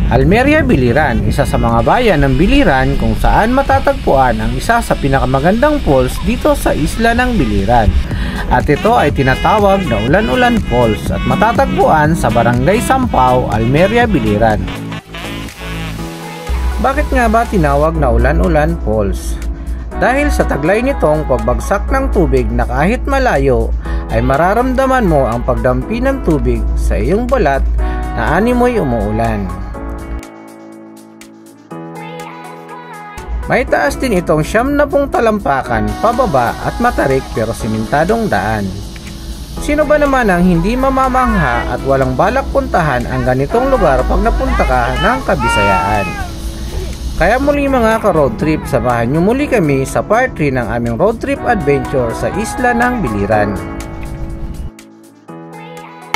Almeria Biliran, isa sa mga bayan ng Biliran kung saan matatagpuan ang isa sa pinakamagandang falls dito sa isla ng Biliran. At ito ay tinatawag na Ulan-Ulan Falls at matatagpuan sa Barangay Sampao, Almeria Biliran. Bakit nga ba tinawag na Ulan-Ulan Falls? Dahil sa taglay nitong pagbagsak ng tubig na kahit malayo ay mararamdaman mo ang pagdampi ng tubig sa iyong balat na animoy umuulan. May taas din itong 70 talampakan pababa at matarik pero simentadong daan. Sino ba naman ang hindi mamamangha at walang balak puntahan ang ganitong lugar pag napunta ka ng Kabisayaan? Kaya muli mga ka-road trip, samahan nyo muli kami sa part 3 ng aming road trip adventure sa isla ng Biliran.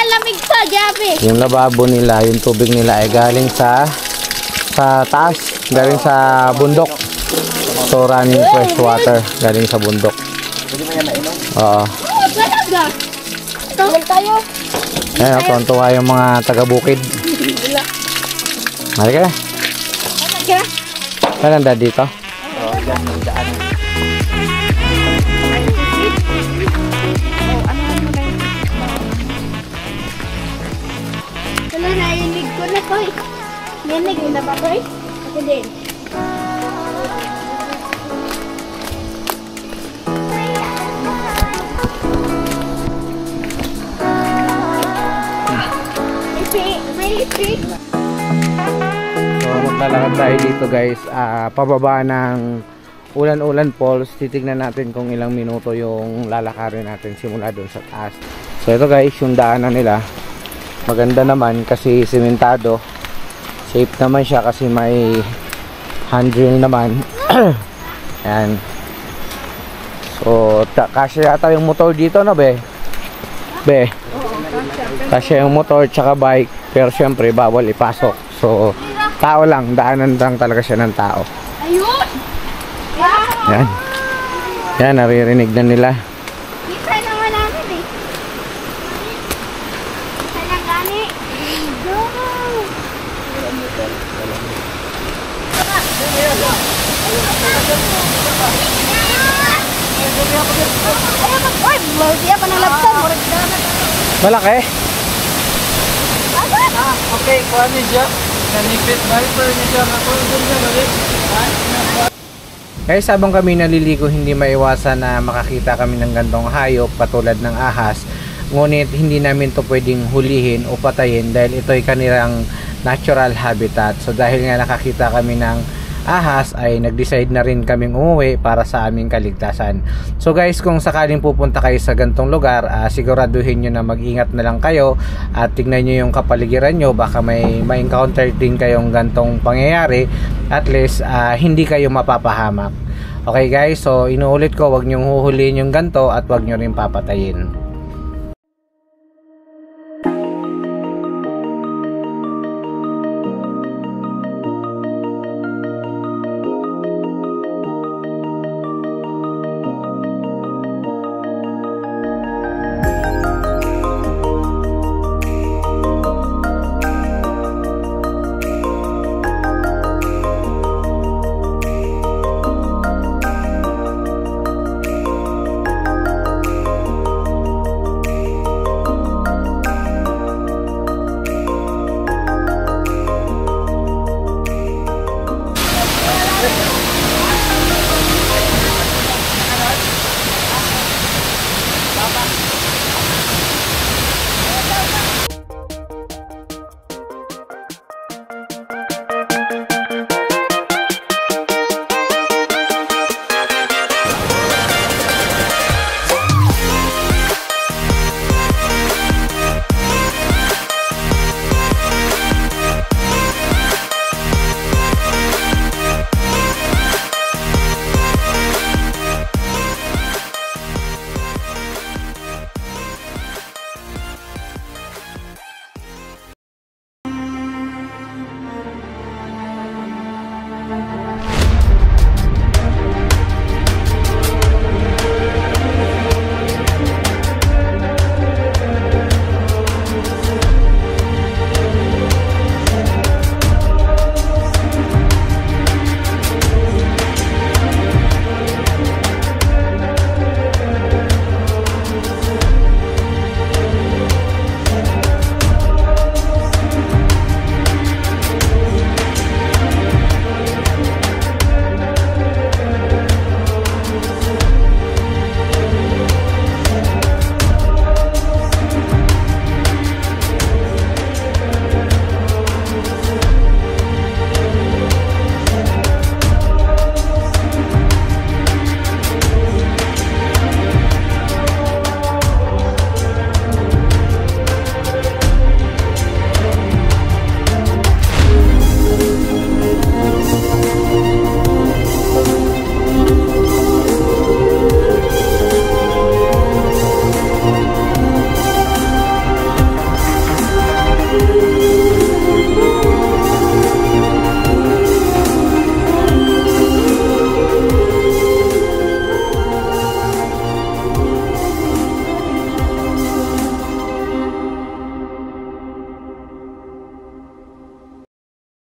Lamig pa, Gabi! Yung lababo nila, yung tubig nila ay galing sa taas, galing sa bundok. So running fresh water galing sa bundok. Pwede mo yan nainom? Oo. Oh, talaga! Tawag tayo! Ayan, tuwan-tuwa yung mga taga-bukid. Mali ka na. Kaya? Saan ang dito? Oo, yan yung daan. Wala, nainig ko na ko eh. Nainig mo na ba ko eh? Ako din. May street. So maglalakad tayo dito guys, pababa ng Ulan-Ulan Falls. Titignan natin kung ilang minuto yung lalakarin natin simula doon sa taas. So ito guys, yung daanan nila maganda naman kasi simentado. Safe naman siya kasi may handrail naman. Ayan. So kasya yata yung motor dito na be? Be? Kasya yung motor tsaka bike, pero syempre bawal ipasok. So tao lang, daanan lang talaga siya ng tao. Ayun! Yan. Yan, naririnig na nila. Kita naman namin eh. Kita lang gani. Go! Ay, maldiya pa ng laptop. Malaki? Okay, kuha niyo siya. Nanipit, baliper niyo siya. Nakulong niya, balik. Guys, habang kami naliligo, hindi maiwasan na makakita kami ng gantong hayop katulad ng ahas. Ngunit hindi namin to pwedeng hulihin o patayin dahil ito ay kanilang natural habitat. So dahil nga nakakita kami ng ahas ay nag-decide na rin kaming umuwi para sa aming kaligtasan. So guys, kung sakaling pupunta kayo sa gantong lugar, siguraduhin nyo na mag-ingat na lang kayo at tignan nyo yung kapaligiran nyo, baka may encounter din kayong gantong pangyayari. At least hindi kayo mapapahamak. Okay guys, so inuulit ko, wag nyong huhulihin yung ganto at wag nyo rin papatayin.